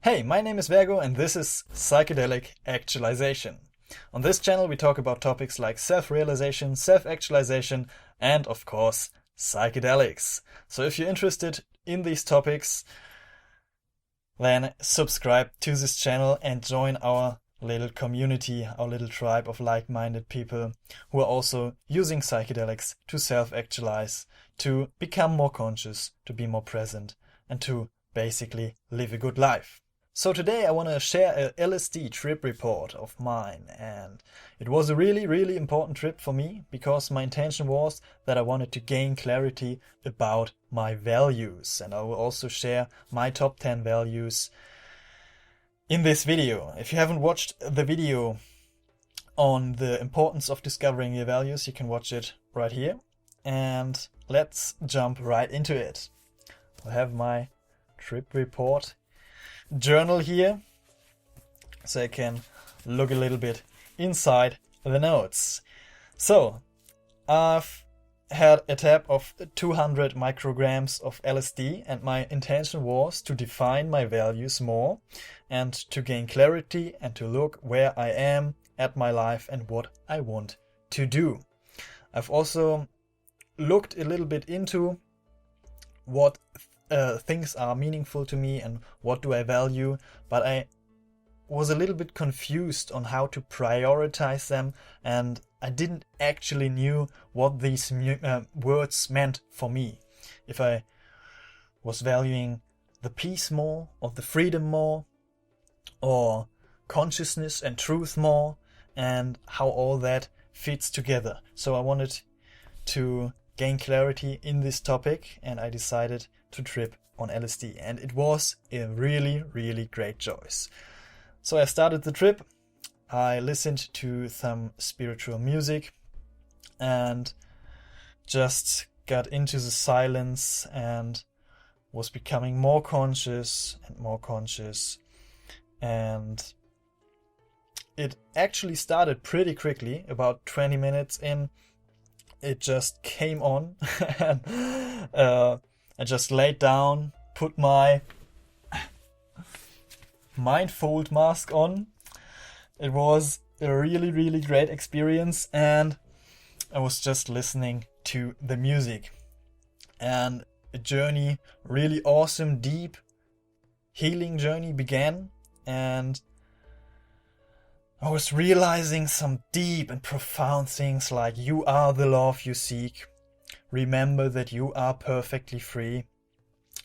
Hey, my name is Vergo and this is Psychedelic Actualization. On this channel we talk about topics like self-realization, self-actualization, and of course, psychedelics. So if you're interested in these topics, then subscribe to this channel and join our little community, our little tribe of like-minded people who are also using psychedelics to self-actualize, to become more conscious, to be more present, and to basically live a good life. So today I want to share a LSD trip report of mine, and it was a really important trip for me because my intention was that I wanted to gain clarity about my values, and I will also share my top 10 values in this video. If you haven't watched the video on the importance of discovering your values, you can watch it right here, and let's jump right into it. I have my trip report journal here so I can look a little bit inside the notes. So I've had a tab of 200 micrograms of LSD, and my intention was to define my values more and to gain clarity and to look where I am at my life and what I want to do. I've also looked a little bit into what things are meaningful to me and what do I value, but I was a little bit confused on how to prioritize them, and I didn't actually knew what these words meant for me. If I was valuing the peace more, or the freedom more, or consciousness and truth more, and how all that fits together. So I wanted to gain clarity in this topic, and I decided to trip on LSD, and it was a really great choice. So I started the trip, I listened to some spiritual music and just got into the silence and was becoming more conscious, and it actually started pretty quickly. About 20 minutes in, it just came on and I just laid down, put my mindfold mask on. It was a really great experience, and I was just listening to the music. And a journey, really awesome, deep, healing journey began, and I was realizing some deep and profound things like you are the love you seek. Remember that you are perfectly free.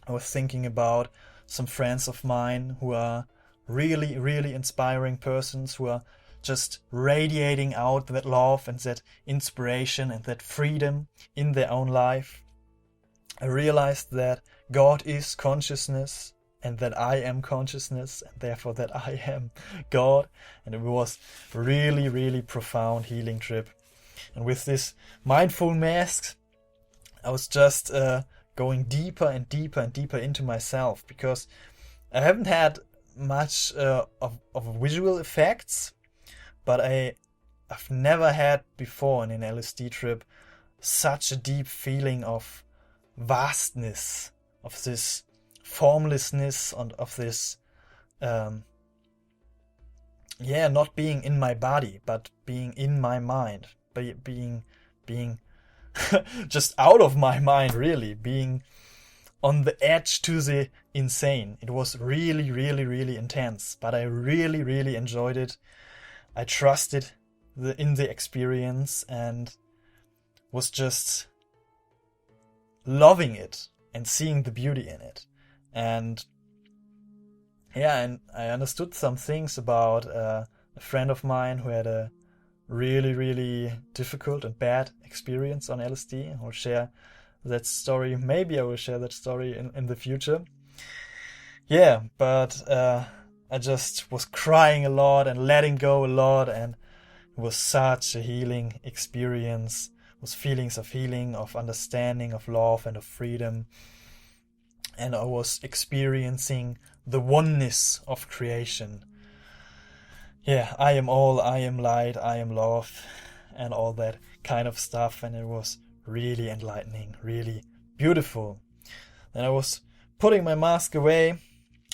I was thinking about some friends of mine who are really inspiring persons who are just radiating out that love and that inspiration and that freedom in their own life. I realized that God is consciousness and that I am consciousness and therefore that I am God. And it was really profound healing trip. And with this mindful mask, I was just going deeper and deeper into myself, because I haven't had much of visual effects, but I've never had before in an LSD trip such a deep feeling of vastness, of this formlessness, and of this not being in my body but being in my mind, being just out of my mind, really, being on the edge to the insane. It was really intense, but I really enjoyed it. I trusted in the experience and was just loving it and seeing the beauty in it. And I understood some things about a friend of mine who had a really difficult and bad experience on LSD. I'll share that story. Maybe I will share that story in the future. Yeah, but I just was crying a lot and letting go a lot, and it was such a healing experience. It was feelings of healing, of understanding, of love and of freedom. And I was experiencing the oneness of creation. Yeah, I am all, I am light, I am love, and all that kind of stuff. And it was really enlightening, really beautiful. Then I was putting my mask away,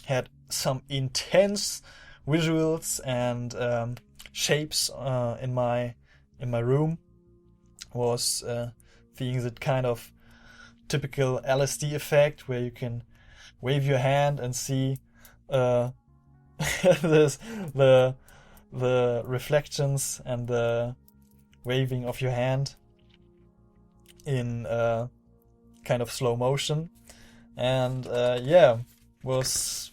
had some intense visuals and shapes in my room. Was seeing that kind of typical LSD effect where you can wave your hand and see this, the reflections and the waving of your hand in kind of slow motion, and was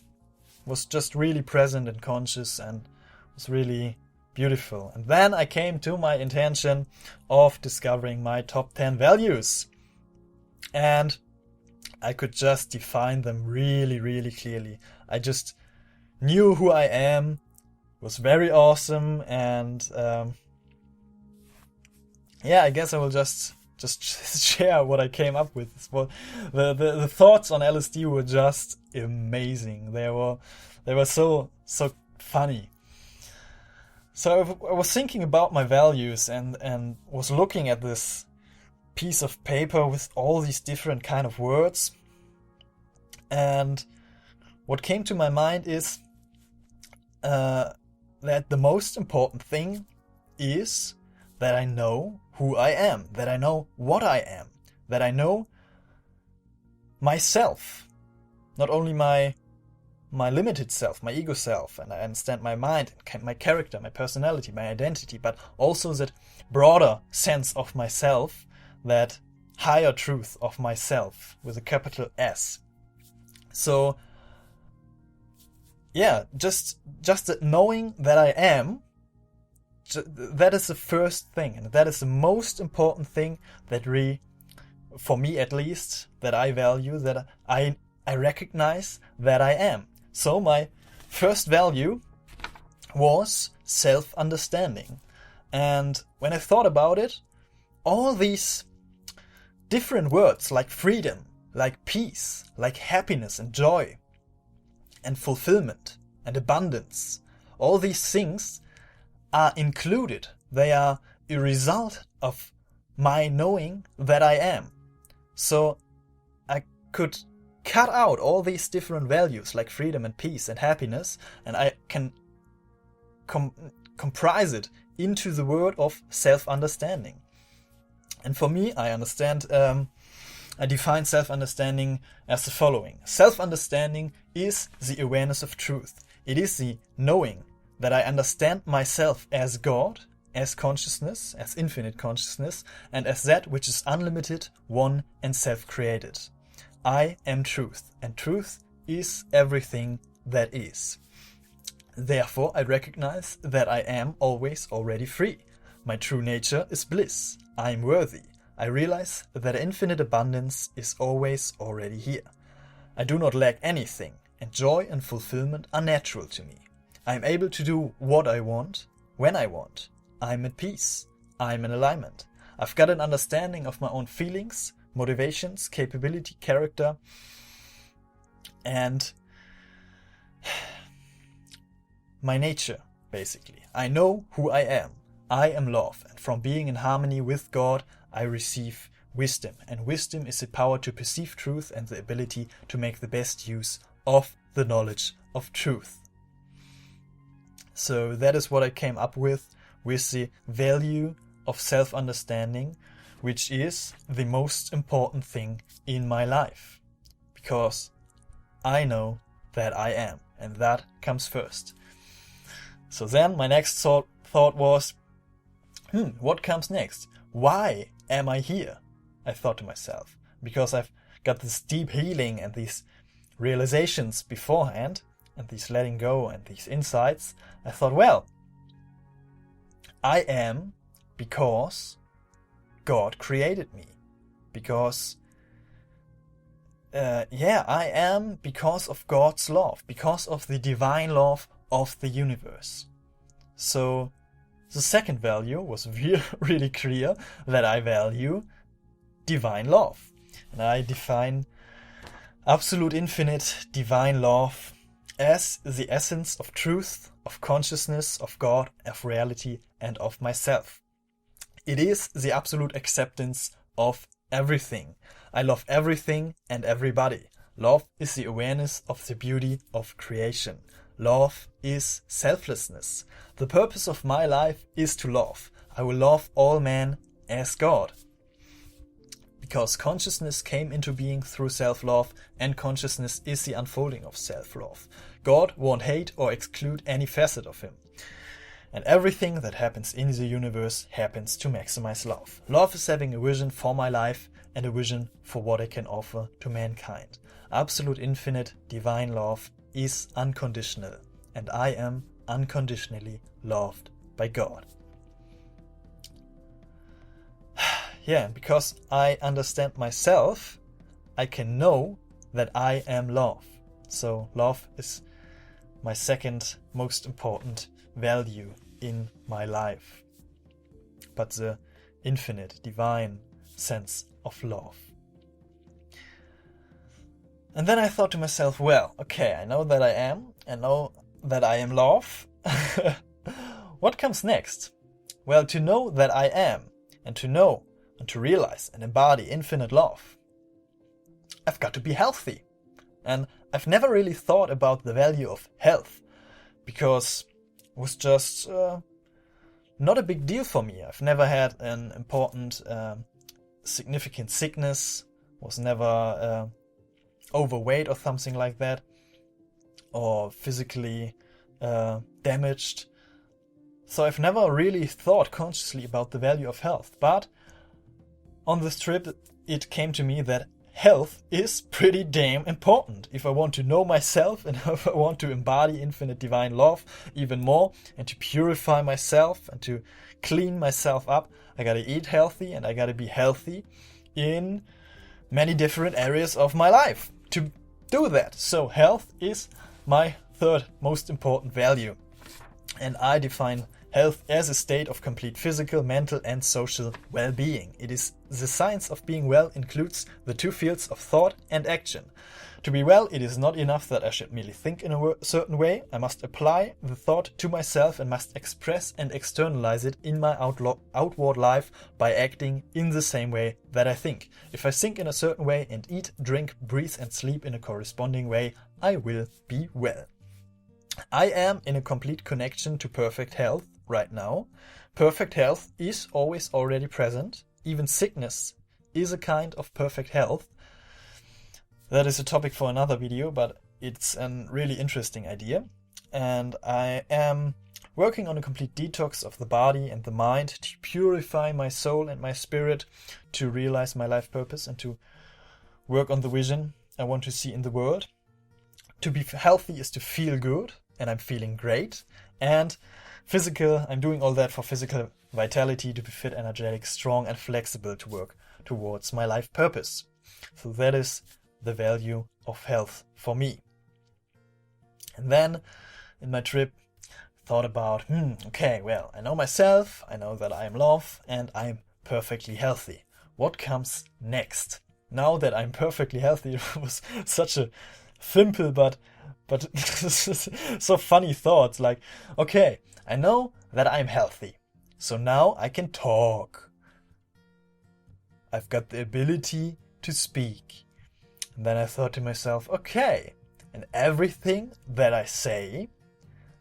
just really present and conscious, and was really beautiful. And then I came to my intention of discovering my top 10 values, and I could just define them really, really clearly. I just knew who I am, was very awesome, and I guess I will just share what I came up with. Well, the thoughts on LSD were just amazing. They were so funny. So I was thinking about my values and was looking at this piece of paper with all these different kind of words. And what came to my mind is that the most important thing is that I know who I am, that I know what I am, that I know myself, not only my limited self, my ego self, and I understand my mind, my character, my personality, my identity, but also that broader sense of myself, that higher truth of myself with a capital S. So just that knowing that I am, that is the first thing, and that is the most important thing that for me at least, that I value, that I recognize that I am. So my first value was self-understanding. And when I thought about it, all these different words like freedom, like peace, like happiness and joy and fulfillment and abundance, all these things are included. They are a result of my knowing that I am. So I could cut out all these different values like freedom and peace and happiness, and I can comprise it into the word of self-understanding. And for me, I define self-understanding as the following. Self-understanding is the awareness of truth. It is the knowing that I understand myself as God, as consciousness, as infinite consciousness, and as that which is unlimited, one, and self-created. I am truth, and truth is everything that is. Therefore, I recognize that I am always already free. My true nature is bliss. I am worthy. I realize that infinite abundance is always already here. I do not lack anything, and joy and fulfillment are natural to me. I am able to do what I want, when I want. I am at peace. I am in alignment. I've got an understanding of my own feelings, motivations, capability, character, and my nature, basically. I know who I am. I am love, and from being in harmony with God, I receive wisdom, and wisdom is the power to perceive truth and the ability to make the best use of the knowledge of truth. So that is what I came up with the value of self-understanding, which is the most important thing in my life, because I know that I am, and that comes first. So then my next thought was, what comes next? Why am I here? I thought to myself, because I've got this deep healing and these realizations beforehand, and these letting go and these insights. I thought, well, I am because God created me. Because, I am because of God's love, because of the divine love of the universe. So the second value was really clear, that I value divine love. And I define absolute infinite divine love as the essence of truth, of consciousness, of God, of reality, and of myself. It is the absolute acceptance of everything. I love everything and everybody. Love is the awareness of the beauty of creation. Love is selflessness. The purpose of my life is to love. I will love all men as God. Because consciousness came into being through self-love, and consciousness is the unfolding of self-love. God won't hate or exclude any facet of him. And everything that happens in the universe happens to maximize love. Love is having a vision for my life and a vision for what I can offer to mankind. Absolute infinite divine love is unconditional, and I am unconditionally loved by God. Yeah, and because I understand myself, I can know that I am love. So love is my second most important value in my life. But the infinite, divine sense of love. And then I thought to myself, well, okay, I know that I am. I know that I am love. What comes next? Well, to know that I am, and to know and to realize and embody infinite love, I've got to be healthy. And I've never really thought about the value of health, because it was just not a big deal for me. I've never had an important, significant sickness, was never overweight or something like that, or physically damaged. So I've never really thought consciously about the value of health. But on this trip, it came to me that health is pretty damn important. If I want to know myself and if I want to embody infinite divine love even more and to purify myself and to clean myself up, I gotta eat healthy and I gotta be healthy in many different areas of my life to do that. So health is my third most important value. And I define health as a state of complete physical, mental and social well-being. It is the science of being well includes the two fields of thought and action. To be well, it is not enough that I should merely think in a certain way. I must apply the thought to myself and must express and externalize it in my outward life by acting in the same way that I think. If I think in a certain way and eat, drink, breathe and sleep in a corresponding way, I will be well. I am in a complete connection to perfect health right now. Perfect health is always already present. Even sickness is a kind of perfect health. That is a topic for another video, but it's a really interesting idea. And I am working on a complete detox of the body and the mind to purify my soul and my spirit to realize my life purpose and to work on the vision I want to see in the world. To be healthy is to feel good, and I'm feeling great. And physical, I'm doing all that for physical vitality, to be fit, energetic, strong and flexible to work towards my life purpose. So that is the value of health for me. And then in my trip, thought about, okay, well, I know myself, I know that I am love and I'm perfectly healthy. What comes next? Now that I'm perfectly healthy, it was such a simple but so funny thoughts, like, okay, I know that I'm healthy, so now I can talk. I've got the ability to speak. And then I thought to myself, okay, and everything that I say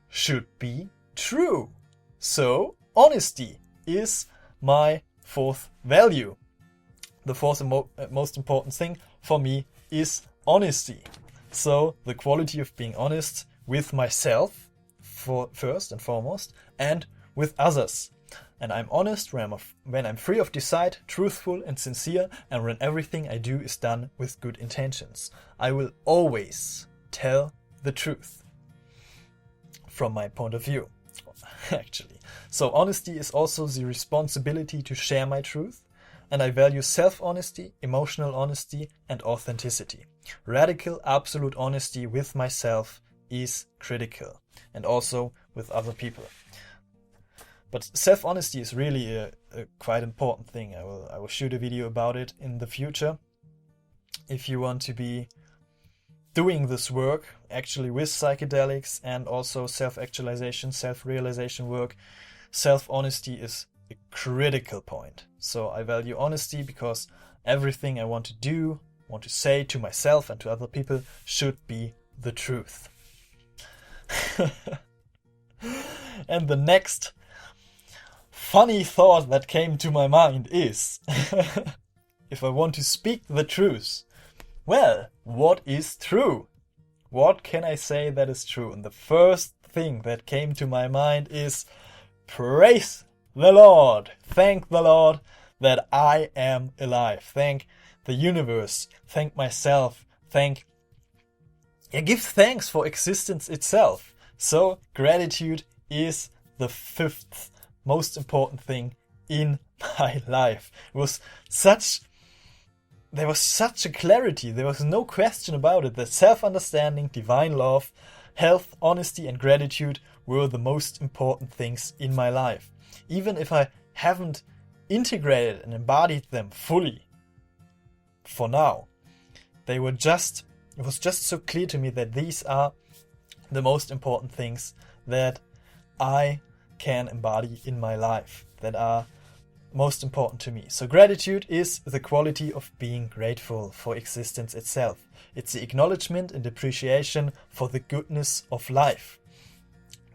should be true. So honesty is my fourth value. The fourth and most important thing for me is honesty. So the quality of being honest with myself first and foremost, and with others. And I'm honest when I'm free of deceit, truthful and sincere, and when everything I do is done with good intentions. I will always tell the truth from my point of view, actually. So honesty is also the responsibility to share my truth, and I value self-honesty, emotional honesty, and authenticity. Radical, absolute honesty with myself is critical, and also with other people. But self-honesty is really a quite important thing. I will shoot a video about it in the future. If you want to be doing this work, actually with psychedelics and also self-actualization, self-realization work, self-honesty is a critical point. So I value honesty because everything I want to do, want to say to myself and to other people should be the truth. And the next funny thought that came to my mind is, if I want to speak the truth, well, what is true? What can I say that is true? And the first thing that came to my mind is, praise the Lord. Thank the Lord that I am alive. Thank the universe. Thank myself. Give thanks for existence itself. So gratitude is the fifth most important thing in my life. There was such a clarity. There was no question about it that self-understanding, divine love, health, honesty and gratitude were the most important things in my life. Even if I haven't integrated and embodied them fully for now, it was just so clear to me that these are the most important things that I can embody in my life, that are most important to me. So gratitude is the quality of being grateful for existence itself. It's the acknowledgement and appreciation for the goodness of life.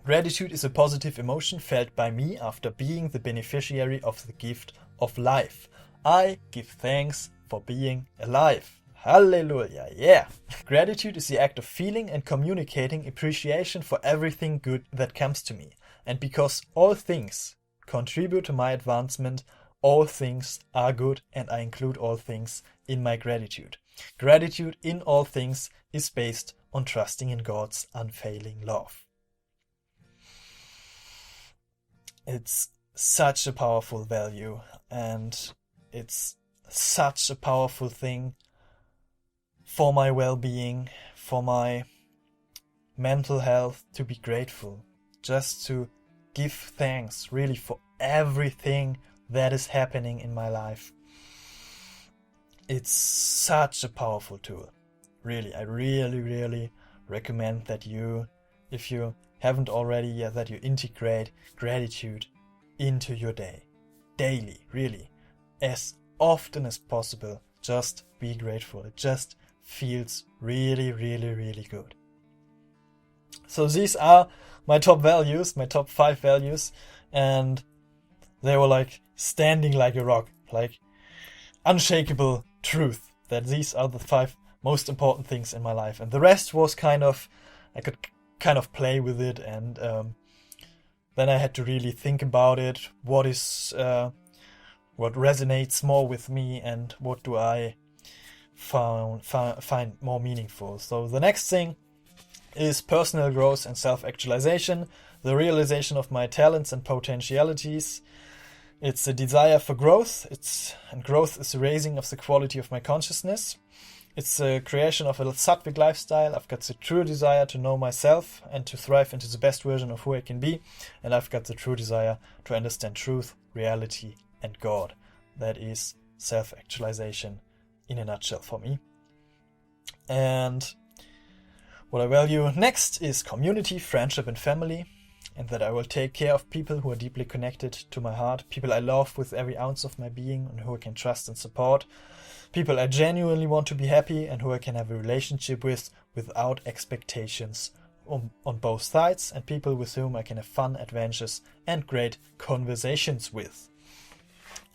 Gratitude is a positive emotion felt by me after being the beneficiary of the gift of life. I give thanks for being alive. Hallelujah, yeah! Gratitude is the act of feeling and communicating appreciation for everything good that comes to me. And because all things contribute to my advancement, all things are good, and I include all things in my gratitude. Gratitude in all things is based on trusting in God's unfailing love. It's such a powerful value, and it's such a powerful thing for my well-being, for my mental health, to be grateful, just to give thanks really for everything that is happening in my life. It's such a powerful tool. Really, I really recommend that you, if you haven't already yet, that you integrate gratitude into your day. Daily, really. As often as possible, just be grateful. It just feels really good. So these are my top values, my top 5 values, and they were like standing like a rock, like unshakable truth, that these are the 5 most important things in my life. And the rest was I could kind of play with it, and then I had to really think about it. What resonates more with me, and what do I find more meaningful? So the next thing is personal growth and self-actualization, the realization of my talents and potentialities. It's a desire for growth. And growth is the raising of the quality of my consciousness. It's a creation of a sattvic lifestyle. I've got the true desire to know myself and to thrive into the best version of who I can be. And I've got the true desire to understand truth, reality, and God. That is self-actualization in a nutshell for me. And what I value next is community, friendship, and family. And that I will take care of people who are deeply connected to my heart, people I love with every ounce of my being and who I can trust and support, people I genuinely want to be happy and who I can have a relationship with without expectations on both sides, and people with whom I can have fun, adventures, and great conversations with.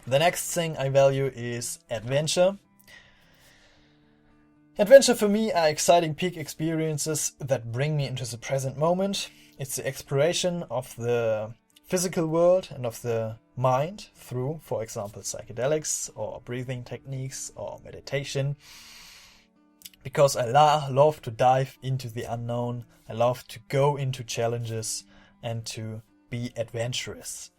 The next thing I value is adventure. Adventure for me are exciting peak experiences that bring me into the present moment. It's the exploration of the physical world and of the mind through, for example, psychedelics or breathing techniques or meditation. Because I love to dive into the unknown, I love to go into challenges and to be adventurous.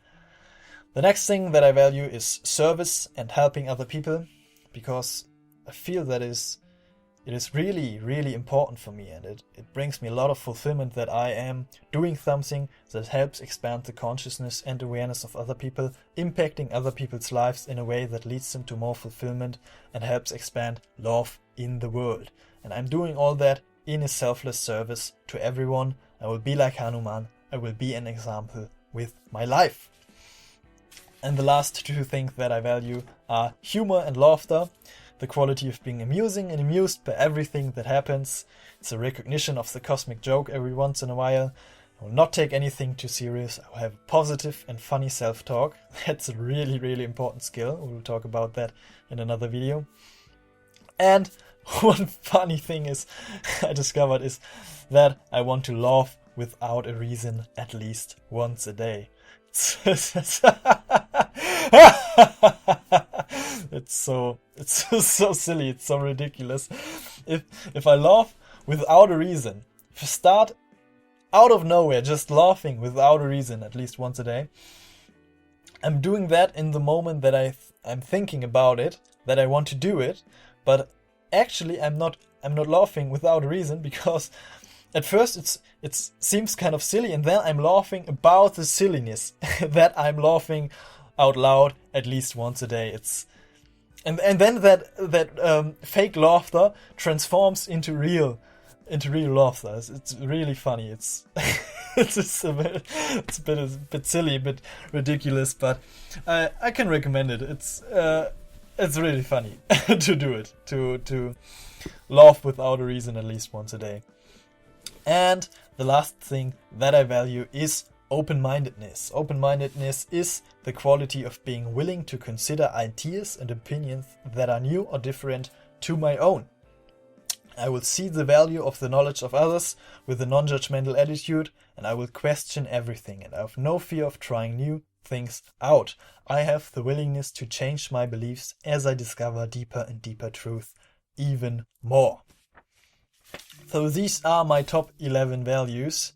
The next thing that I value is service and helping other people, because I feel that it is really important for me, and it brings me a lot of fulfillment that I am doing something that helps expand the consciousness and awareness of other people, impacting other people's lives in a way that leads them to more fulfillment and helps expand love in the world. And I'm doing all that in a selfless service to everyone. I will be like Hanuman. I will be an example with my life. And the last 2 things that I value are humor and laughter. the quality of being amusing and amused by everything that happens. It's a recognition of the cosmic joke every once in a while. I will not take anything too serious. I will have positive and funny self-talk. That's a really, really important skill. We will talk about that in another video. And one funny thing is I discovered is that I want to laugh without a reason at least once a day. It's so silly, it's so ridiculous. If I laugh without a reason, if I start out of nowhere just laughing without a reason at least once a day, I'm doing that in the moment that I'm thinking about it, that I want to do it, but actually I'm not laughing without a reason, because at first it seems kind of silly, and then I'm laughing about the silliness that I'm laughing out loud at least once a day. And then that fake laughter transforms into real laughter. It's really funny. It's a bit silly, a bit ridiculous, but I can recommend it. It's really funny to do it, to laugh without a reason at least once a day. And the last thing that I value is open-mindedness. Open-mindedness is the quality of being willing to consider ideas and opinions that are new or different to my own. I will see the value of the knowledge of others with a non-judgmental attitude, and I will question everything, and I have no fear of trying new things out. I have the willingness to change my beliefs as I discover deeper and deeper truth even more. So these are my top 11 values.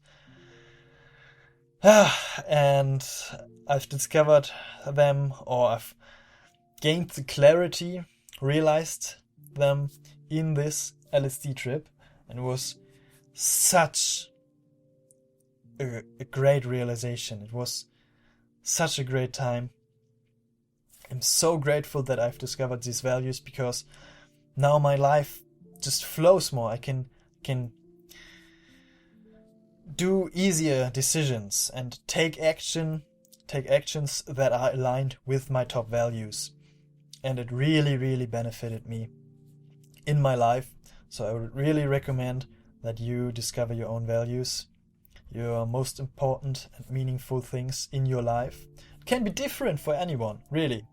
And I've discovered them, or I've gained the clarity, realized them in this LSD trip, and it was such a great realization. It was such a great time. I'm so grateful that I've discovered these values, because now my life just flows more. I can do easier decisions and take actions that are aligned with my top values. And it really, really benefited me in my life. So I would really recommend that you discover your own values, your most important and meaningful things in your life. It can be different for anyone, really.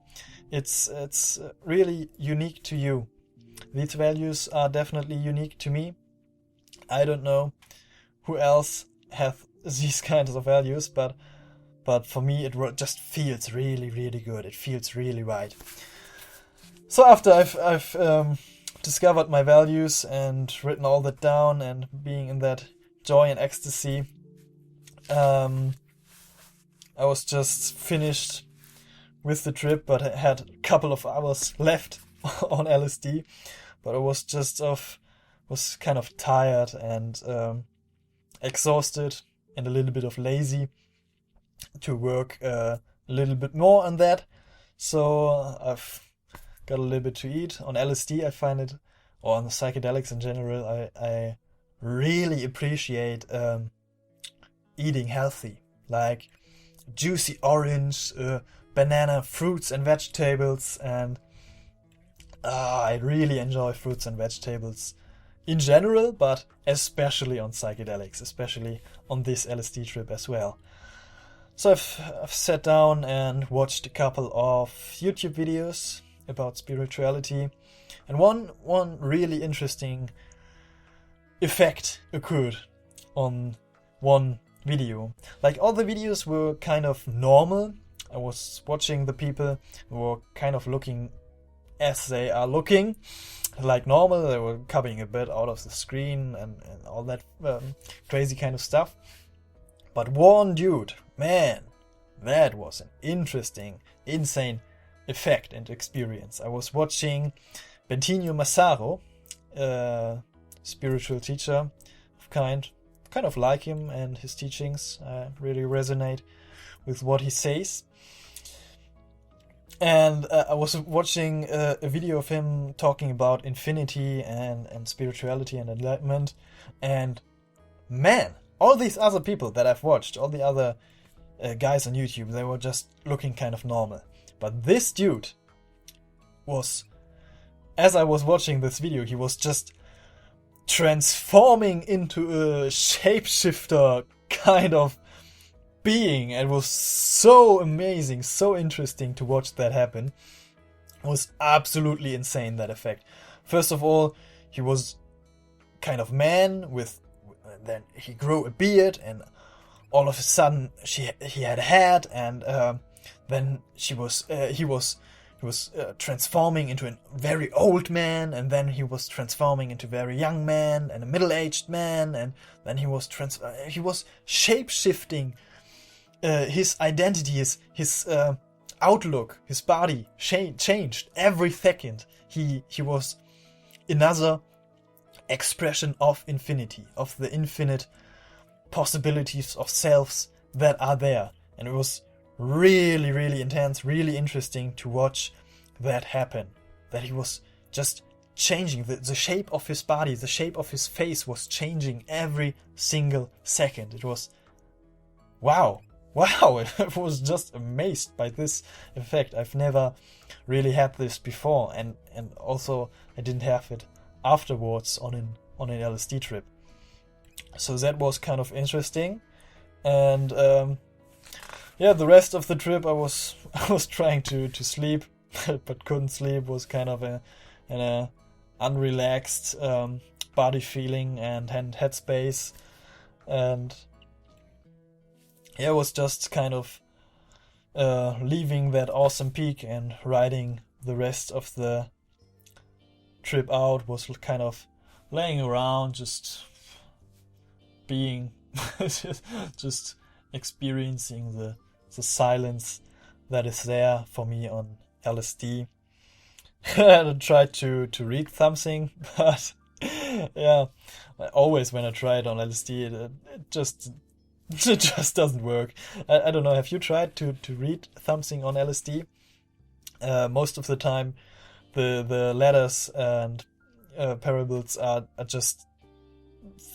It's really unique to you. These values are definitely unique to me. I don't know who else have these kinds of values, but for me it just feels really, really good. It feels really right. So after I've discovered my values and written all that down and being in that joy and ecstasy, I was just finished with the trip, but I had a couple of hours left on LSD, but I was kind of tired and exhausted and a little bit of lazy to work a little bit more on that. So I've got a little bit to eat. On LSD I find it, or on psychedelics in general, I really appreciate eating healthy, like juicy orange, banana, fruits and vegetables, and I really enjoy fruits and vegetables in general, but especially on psychedelics, especially on this LSD trip as well. So I've sat down and watched a couple of YouTube videos about spirituality, and one really interesting effect occurred on one video. Like, all the videos were kind of normal. I was watching the people who were kind of looking as they are looking, like normal. They were coming a bit out of the screen and all that crazy kind of stuff. But one dude, man, that was an interesting, insane effect and experience. I was watching Bentinho Massaro, spiritual teacher of kind of like him and his teachings. I really resonate with what he says. And I was watching a video of him talking about infinity and spirituality and enlightenment. And man, all these other people that I've watched, all the other guys on YouTube, they were just looking kind of normal. But this dude was as I was watching this video, he was just transforming into a shapeshifter kind of being. It was so amazing, so interesting to watch that happen. It was absolutely insane, that effect. First of all, he was kind of man with, then he grew a beard, and all of a sudden he had a head, and then he was transforming into a very old man, and then he was transforming into a very young man and a middle-aged man, and then he was shape-shifting. His identity, his outlook, his body changed every second. He was another expression of infinity, of the infinite possibilities of selves that are there. And it was really, really intense, really interesting to watch that happen. That he was just changing. The shape of his body, the shape of his face was changing every single second. It was wow. I was just amazed by this effect. I've never really had this before, and also I didn't have it afterwards on an LSD trip. So that was kind of interesting. And the rest of the trip I was trying to sleep, but couldn't sleep. Was kind of an unrelaxed body feeling and headspace, and it was just kind of leaving that awesome peak and riding the rest of the trip out. Was kind of laying around, just being, just experiencing the silence that is there for me on LSD. I tried to read something, but yeah, always when I try it on LSD, it just doesn't work. I don't know. Have you tried to read something on LSD? Most of the time, the letters and parables are just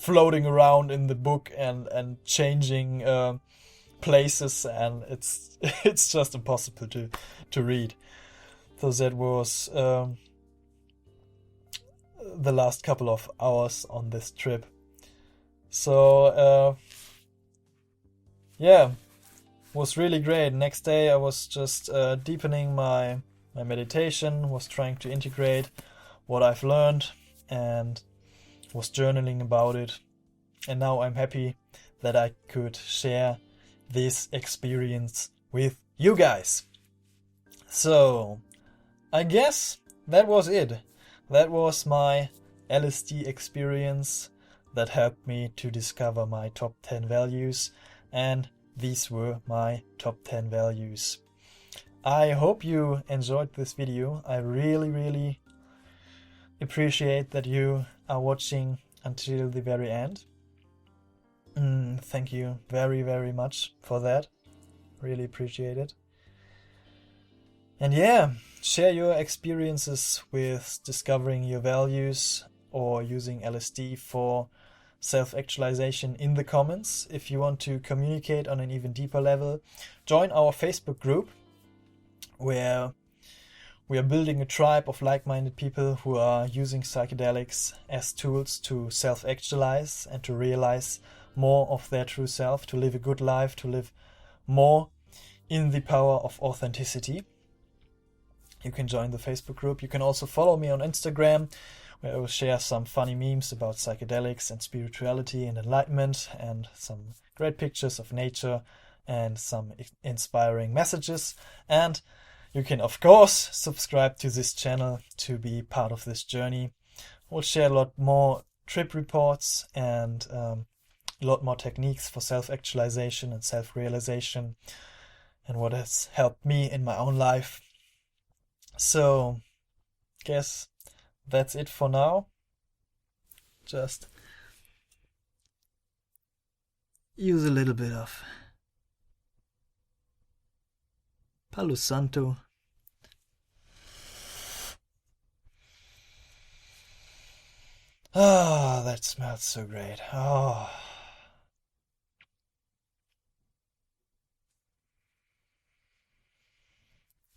floating around in the book and changing places, and it's just impossible to read. So that was the last couple of hours on this trip. So was really great. Next day I was just deepening my meditation, was trying to integrate what I've learned, and was journaling about it. And now I'm happy that I could share this experience with you guys. So I guess that was it. That was my LSD experience that helped me to discover my top 10 values, and these were my top 10 values. I hope you enjoyed this video. I really, really appreciate that you are watching until the very end. Thank you very, very much for that. Really appreciate it. And yeah, share your experiences with discovering your values or using LSD for self-actualization in the comments. If you want to communicate on an even deeper level, join our Facebook group, where we are building a tribe of like-minded people who are using psychedelics as tools to self-actualize and to realize more of their true self, to live a good life, to live more in the power of authenticity. You can join the Facebook group. You can also follow me on Instagram, where I will share some funny memes about psychedelics and spirituality and enlightenment, and some great pictures of nature and some inspiring messages. And you can, of course, subscribe to this channel to be part of this journey. We'll share a lot more trip reports and a lot more techniques for self-actualization and self-realization, and what has helped me in my own life. So, guess that's it for now. Just use a little bit of Palo Santo. Ah, that smells so great. Oh.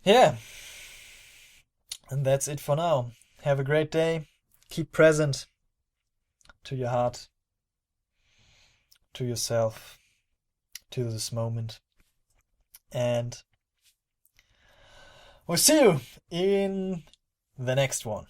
Yeah. And that's it for now. have a great day. Keep present to your heart, to yourself, to this moment. And we'll see you in the next one.